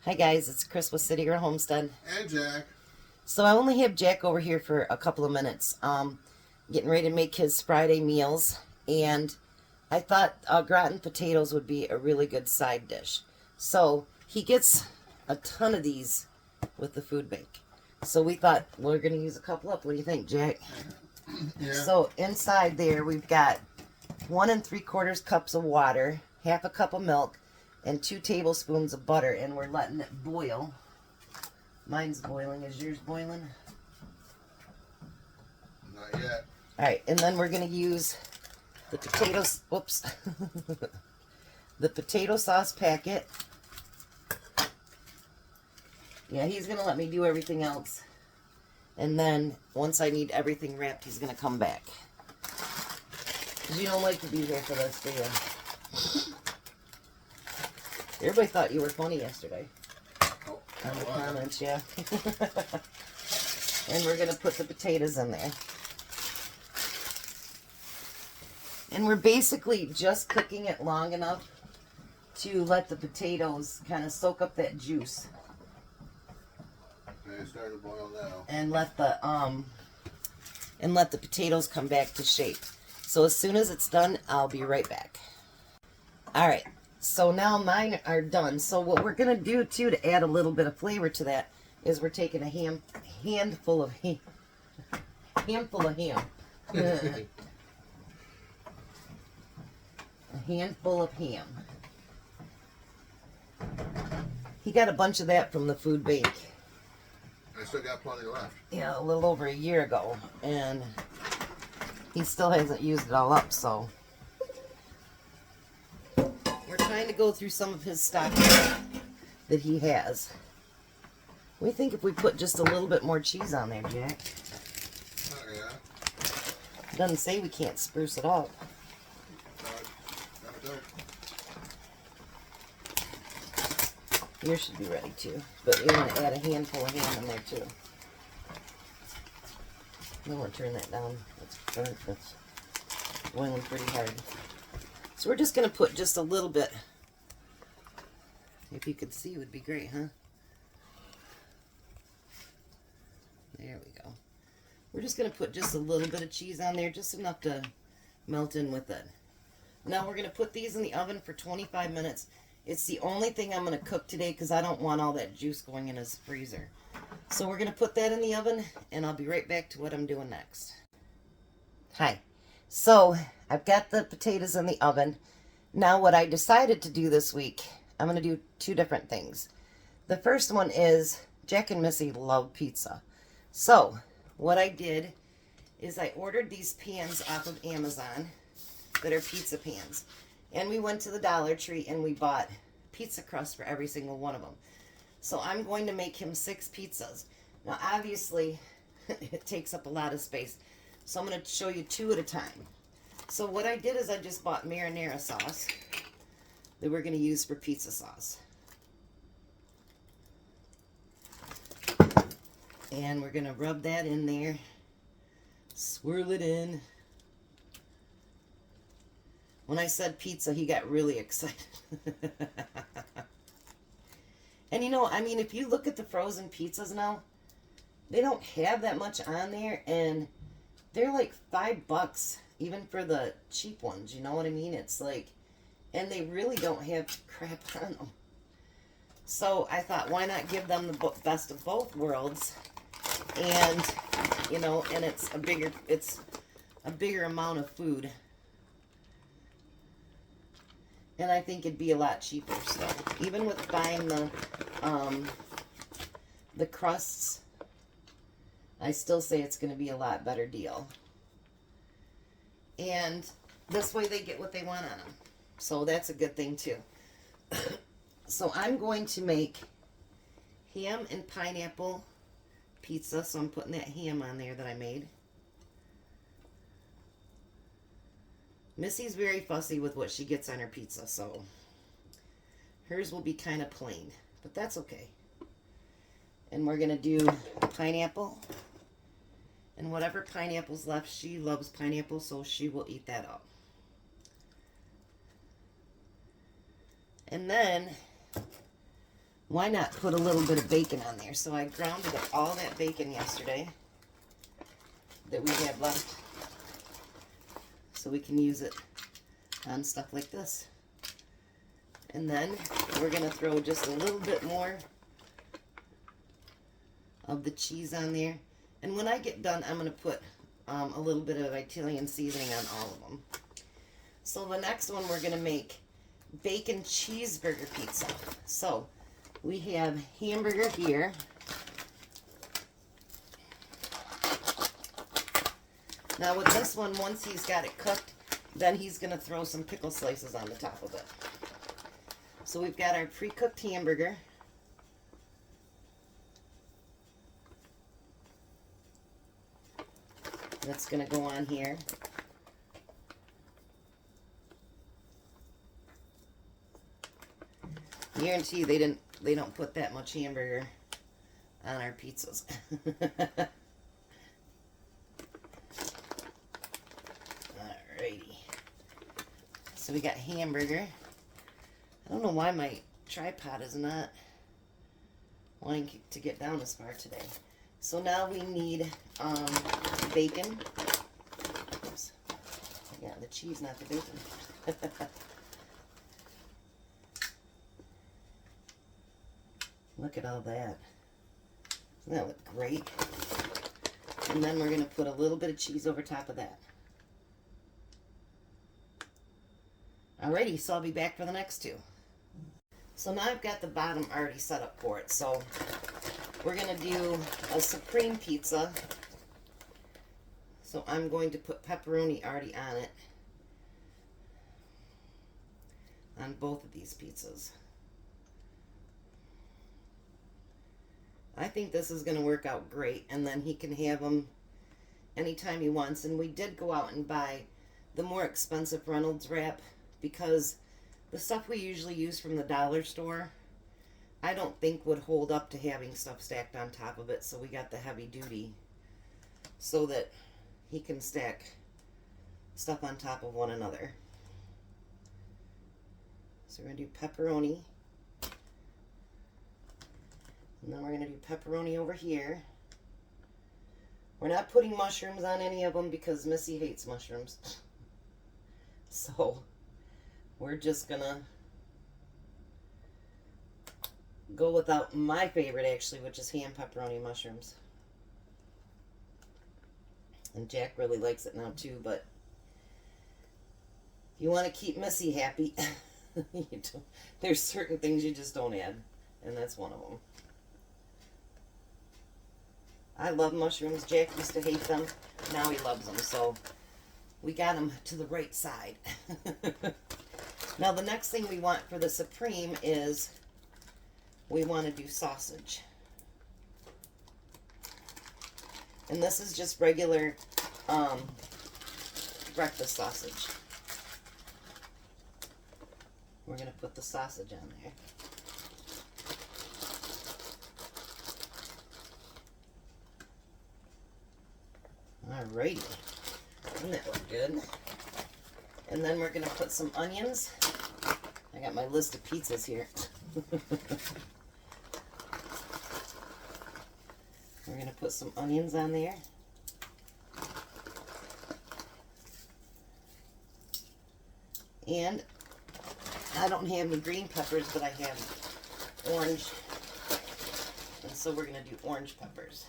Hi guys, it's Chris with Citygirlhomestead. And Jack. So I only have Jack over here for a couple of minutes, getting ready to make his Friday meals, and I thought gratin potatoes would be a really good side dish. So he gets a ton of these with the food bank. So we thought we're going to use a couple up. What do you think, Jack? Yeah. So inside there we've got 1 3/4 cups of water, half a cup of milk, and 2 tablespoons of butter, and we're letting it boil. Mine's boiling. Is yours boiling? Not yet. Alright, and then we're going to use the potatoes. Whoops. The potato sauce packet. Yeah, he's going to let me do everything else. And then, once I need everything wrapped, he's going to come back. Because you don't like to be here for this, do you? Everybody thought you were funny yesterday. Oh, On the comments, yeah. And we're going to put the potatoes in there. And we're basically just cooking it long enough to let the potatoes kind of soak up that juice. Okay, it's starting to boil now. And let the potatoes come back to shape. So as soon as it's done, I'll be right back. Alright, so now mine are done. So what we're going to do too to add a little bit of flavor to that is we're taking a handful of ham. A handful of ham. He got a bunch of that from the food bank. I still got plenty left. Yeah, a little over a year ago, and he still hasn't used it all up, so we're trying to go through some of his stock that he has. We think if we put just a little bit more cheese on there, Jack. Oh, yeah. It doesn't say we can't spruce it up. Yours should be ready too, but we want to add a handful of ham in there too. I want to turn that down. It's burnt. It's boiling pretty hard. So we're just going to put just a little bit. If you could see, it would be great, huh? There we go. We're just going to put just a little bit of cheese on there, just enough to melt in with it. Now we're going to put these in the oven for 25 minutes. It's the only thing I'm going to cook today because I don't want all that juice going in his freezer. So we're going to put that in the oven, and I'll be right back to what I'm doing next. Hi. So I've got the potatoes in the oven. Now what I decided to do this week, I'm going to do 2 different things. The first one is Jack and Missy love pizza. So what I did is I ordered these pans off of Amazon that are pizza pans. And we went to the Dollar Tree and we bought pizza crust for every single one of them. So I'm going to make him 6 pizzas. Now obviously it takes up a lot of space. So I'm going to show you 2 at a time. So what I did is I just bought marinara sauce that we're going to use for pizza sauce. And we're going to rub that in there. Swirl it in. When I said pizza, he got really excited. And you know, I mean, if you look at the frozen pizzas now, they don't have that much on there, and they're like $5, even for the cheap ones, you know what I mean? It's like, and they really don't have crap on them. So I thought, why not give them the best of both worlds? And, you know, and it's a bigger amount of food. And I think it'd be a lot cheaper. So even with buying the crusts, I still say it's going to be a lot better deal. And this way they get what they want on them. So that's a good thing too. So I'm going to make ham and pineapple pizza. So I'm putting that ham on there that I made. Missy's very fussy with what she gets on her pizza, so hers will be kind of plain, but that's okay. And we're going to do pineapple, and whatever pineapple's left, she loves pineapple, so she will eat that up. And then why not put a little bit of bacon on there? So I grounded up all that bacon yesterday that we had left, so we can use it on stuff like this. And then we're going to throw just a little bit more of the cheese on there. And when I get done, I'm going to put a little bit of Italian seasoning on all of them. So the next one, we're going to make bacon cheeseburger pizza. So we have hamburger here. Now with this one, once he's got it cooked, then he's going to throw some pickle slices on the top of it. So we've got our pre-cooked hamburger. That's going to go on here. Guarantee they don't put that much hamburger on our pizzas. Alrighty. So we got hamburger. I don't know why my tripod is not wanting to get down as far today. So now we need bacon. Oops. Yeah, the cheese, not the bacon. Look at all that. Doesn't that look great? And then we're going to put a little bit of cheese over top of that. Alrighty, so I'll be back for the next two. So now I've got the bottom already set up for it. So we're going to do a supreme pizza. So I'm going to put pepperoni already on it. On both of these pizzas. I think this is going to work out great. And then he can have them anytime he wants. And we did go out and buy the more expensive Reynolds wrap, because the stuff we usually use from the dollar store, I don't think would hold up to having stuff stacked on top of it. So we got the heavy duty so that he can stack stuff on top of one another. So we're going to do pepperoni. And then we're going to do pepperoni over here. We're not putting mushrooms on any of them because Missy hates mushrooms. So we're just going to go without my favorite, actually, which is ham pepperoni mushrooms. And Jack really likes it now too, but if you want to keep Missy happy, there's certain things you just don't add, and that's one of them. I love mushrooms. Jack used to hate them. Now he loves them, so we got them to the right side. Now the next thing we want for the supreme is we want to do sausage. And this is just regular breakfast sausage. We're going to put the sausage on there. Alrighty. Doesn't that look good? And then we're going to put some onions. I got my list of pizzas here. We're going to put some onions on there. And I don't have any green peppers, but I have orange. And so we're going to do orange peppers.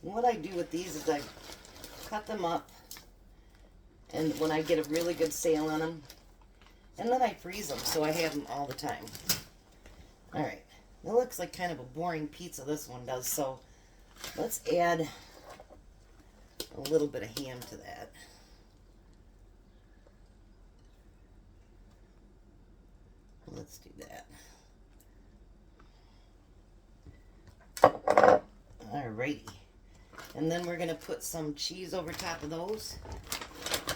And what I do with these is I cut them up, and when I get a really good sale on them, and then I freeze them so I have them all the time. Alright, it looks like kind of a boring pizza, this one does, so let's add a little bit of ham to that. Let's do that. Alrighty. And then we're going to put some cheese over top of those.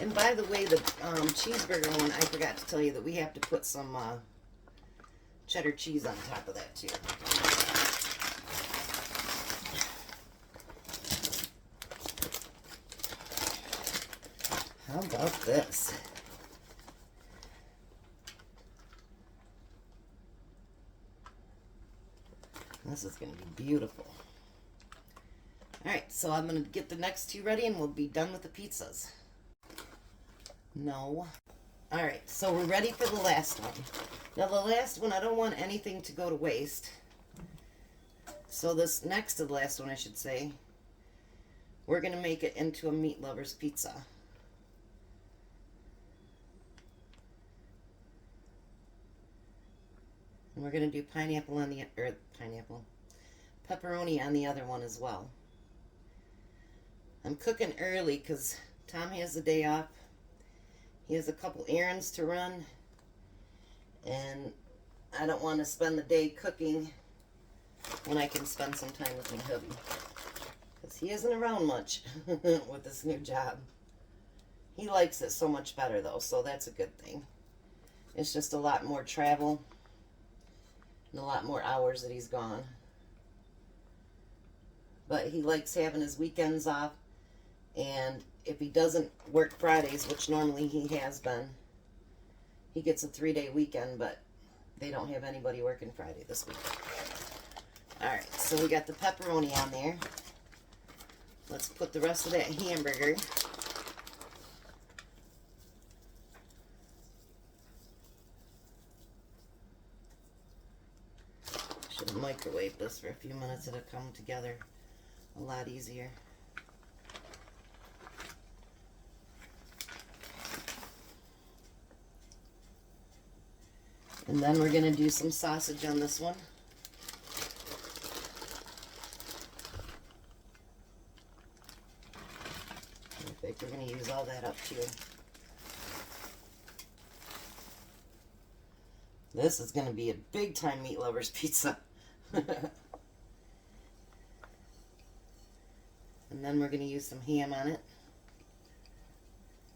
And by the way, the cheeseburger one, I forgot to tell you that we have to put some cheddar cheese on top of that too. How about this? This is going to be beautiful. Alright, so I'm going to get the next two ready and we'll be done with the pizzas. No. Alright, so we're ready for the last one. Now the last one, I don't want anything to go to waste. So this next to the last one, I should say, we're going to make it into a meat lover's pizza. And we're going to do pineapple on the, or pepperoni on the other one as well. I'm cooking early because Tom has the day off. He has a couple errands to run. And I don't want to spend the day cooking when I can spend some time with my hubby. Because he isn't around much with this new job. He likes it so much better though, so that's a good thing. It's just a lot more travel and a lot more hours that he's gone. But he likes having his weekends off, and if he doesn't work Fridays, which normally he has been, he gets a 3-day weekend, but they don't have anybody working Friday this week. Alright, so we got the pepperoni on there. Let's put the rest of that hamburger. Should have microwaved this for a few minutes. It'll come together a lot easier. And then we're going to do some sausage on this one. I think we're going to use all that up too. This is going to be a big time meat lover's pizza. And then we're going to use some ham on it.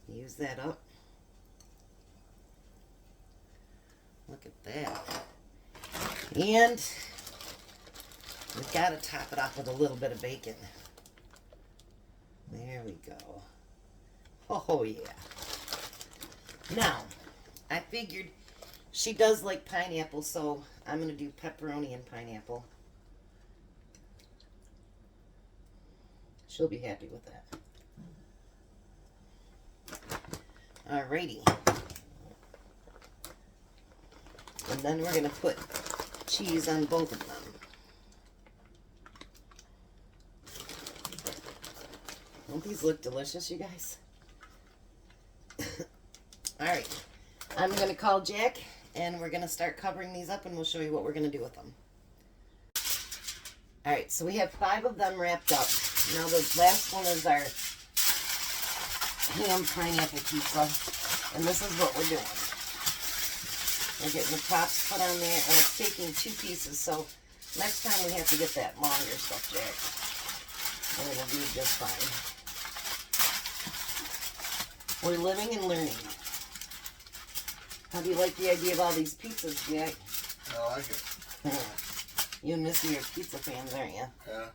Use that up. Look at that. And we've got to top it off with a little bit of bacon. There we go. Oh yeah. Now, I figured she does like pineapple, so I'm going to do pepperoni and pineapple. She'll be happy with that. Alrighty. And then we're going to put cheese on both of them. Don't these look delicious, you guys? Alright. I'm going to call Jack, and we're going to start covering these up, and we'll show you what we're going to do with them. Alright, so we have 5 of them wrapped up. Now the last one is our ham pineapple pizza, and this is what we're doing. We're getting the tops put on there, and it's taking 2 pieces, so next time we have to get that longer stuff, Jack, and it'll be just fine. We're living and learning. How do you like the idea of all these pizzas, Jack? I like it. You and Missy are pizza fans, aren't you? Yeah.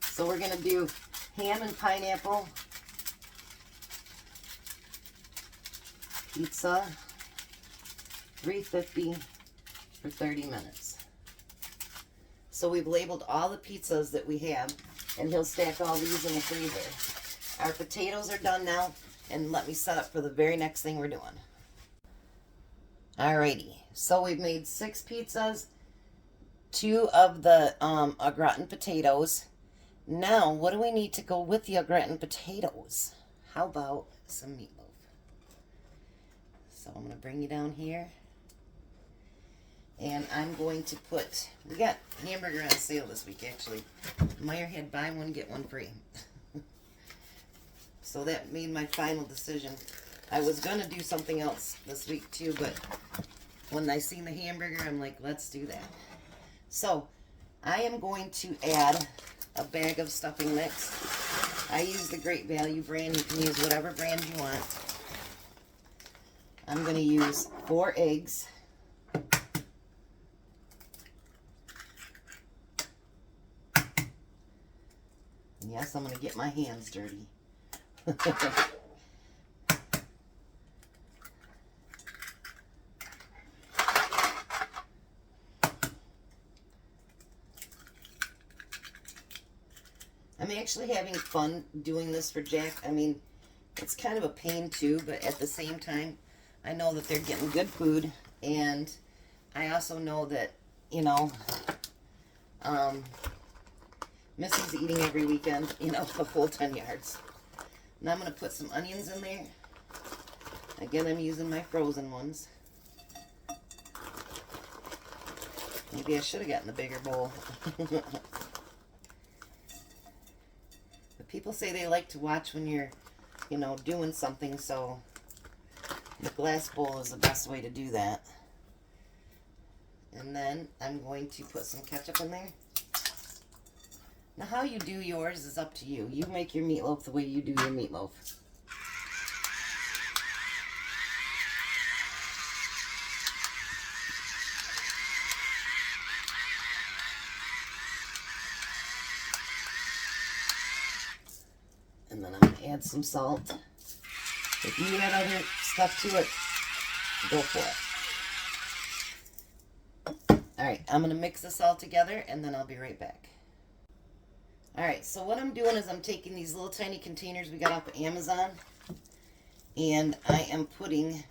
So we're going to do ham and pineapple pizza, $3.50 for 30 minutes. So we've labeled all the pizzas that we have, and he'll stack all these in the freezer. Our potatoes are done now, and let me set up for the very next thing we're doing. Alrighty, so we've made 6 pizzas, 2 of the au gratin potatoes. Now, what do we need to go with the au gratin potatoes? How about some meatloaf? So I'm going to bring you down here. And I'm going to put, we got hamburger on sale this week actually. Meyer had buy one, get one free. So that made my final decision. I was going to do something else this week too, but when I seen the hamburger, I'm like, let's do that. So, I am going to add a bag of stuffing mix. I use the Great Value brand. You can use whatever brand you want. I'm going to use 4 eggs. Yes, I'm going to get my hands dirty. actually having fun doing this for Jack. I mean, it's kind of a pain too, but at the same time, I know that they're getting good food, and I also know that, you know, Missy's eating every weekend, you know, the full 10 yards. Now I'm going to put some onions in there. Again, I'm using my frozen ones. Maybe I should have gotten the bigger bowl. But people say they like to watch when you're, you know, doing something, so the glass bowl is the best way to do that. And then I'm going to put some ketchup in there. Now, how you do yours is up to you. You make your meatloaf the way you do your meatloaf. And then I'm going to add some salt. If you add other stuff to it, go for it. Alright, I'm going to mix this all together, and then I'll be right back. Alright, so what I'm doing is I'm taking these little tiny containers we got off of Amazon, and I am putting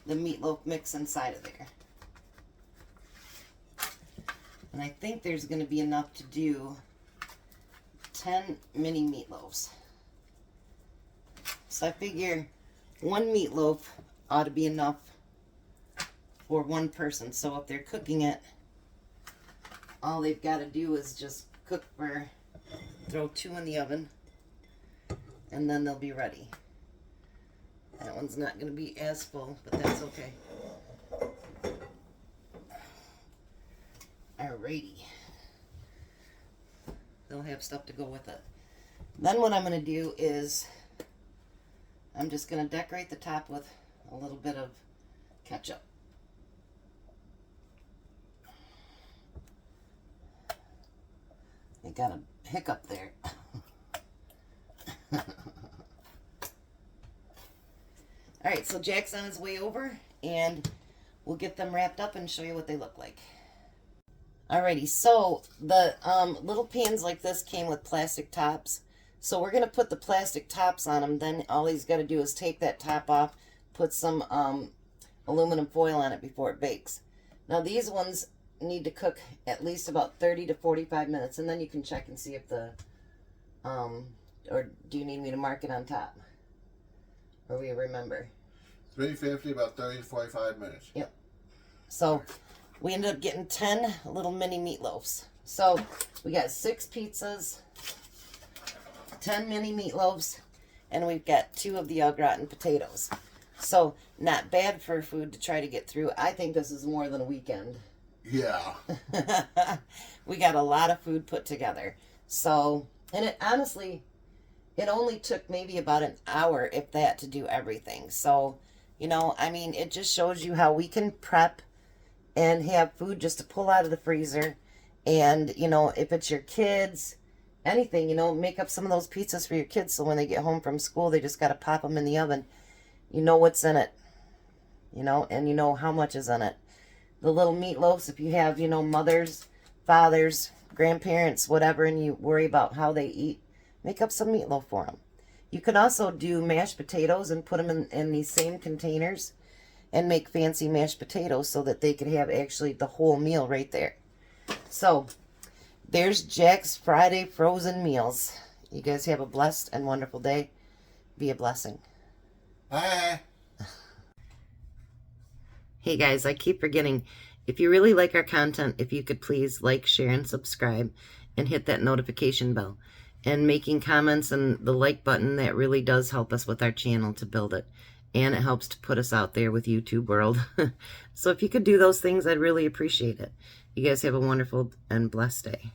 the meatloaf mix inside of there. And I think there's going to be enough to do 10 mini meatloaves. So I figure one meatloaf ought to be enough for one person. So if they're cooking it, all they've got to do is just throw 2 in the oven, and then they'll be ready. That one's not going to be as full, but that's okay. Alrighty. They'll have stuff to go with it. Then what I'm going to do is I'm just going to decorate the top with a little bit of ketchup. I got a hiccup there. Alright, so Jack's on his way over, and we'll get them wrapped up and show you what they look like. Alrighty, so the little pans like this came with plastic tops. So we're going to put the plastic tops on them. Then all he's got to do is take that top off, put some aluminum foil on it before it bakes. Now these ones need to cook at least about 30 to 45 minutes, and then you can check and see if the, or do you need me to mark it on top? Or will you remember? 350, about 30 to 45 minutes. Yep. So we ended up getting 10 little mini meatloaves. So we got 6 pizzas, 10 mini meatloaves, and we've got 2 of the au gratin potatoes. So not bad for food to try to get through. I think this is more than a weekend. Yeah. We got a lot of food put together. So, and it honestly, it only took maybe about an hour, if that, to do everything. So, you know, I mean, it just shows you how we can prep and have food just to pull out of the freezer. And, you know, if it's your kids, anything, you know, make up some of those pizzas for your kids so when they get home from school, they just got to pop them in the oven. You know what's in it, you know, and you know how much is in it. The little meatloaves, if you have, you know, mothers, fathers, grandparents, whatever, and you worry about how they eat, make up some meatloaf for them. You can also do mashed potatoes and put them in these same containers and make fancy mashed potatoes so that they could have actually the whole meal right there. So, there's Jack's Friday frozen meals. You guys have a blessed and wonderful day. Be a blessing. Bye. Hey guys, I keep forgetting, if you really like our content, if you could please like, share, and subscribe, and hit that notification bell. And making comments and the like button, that really does help us with our channel to build it. And it helps to put us out there with YouTube world. So if you could do those things, I'd really appreciate it. You guys have a wonderful and blessed day.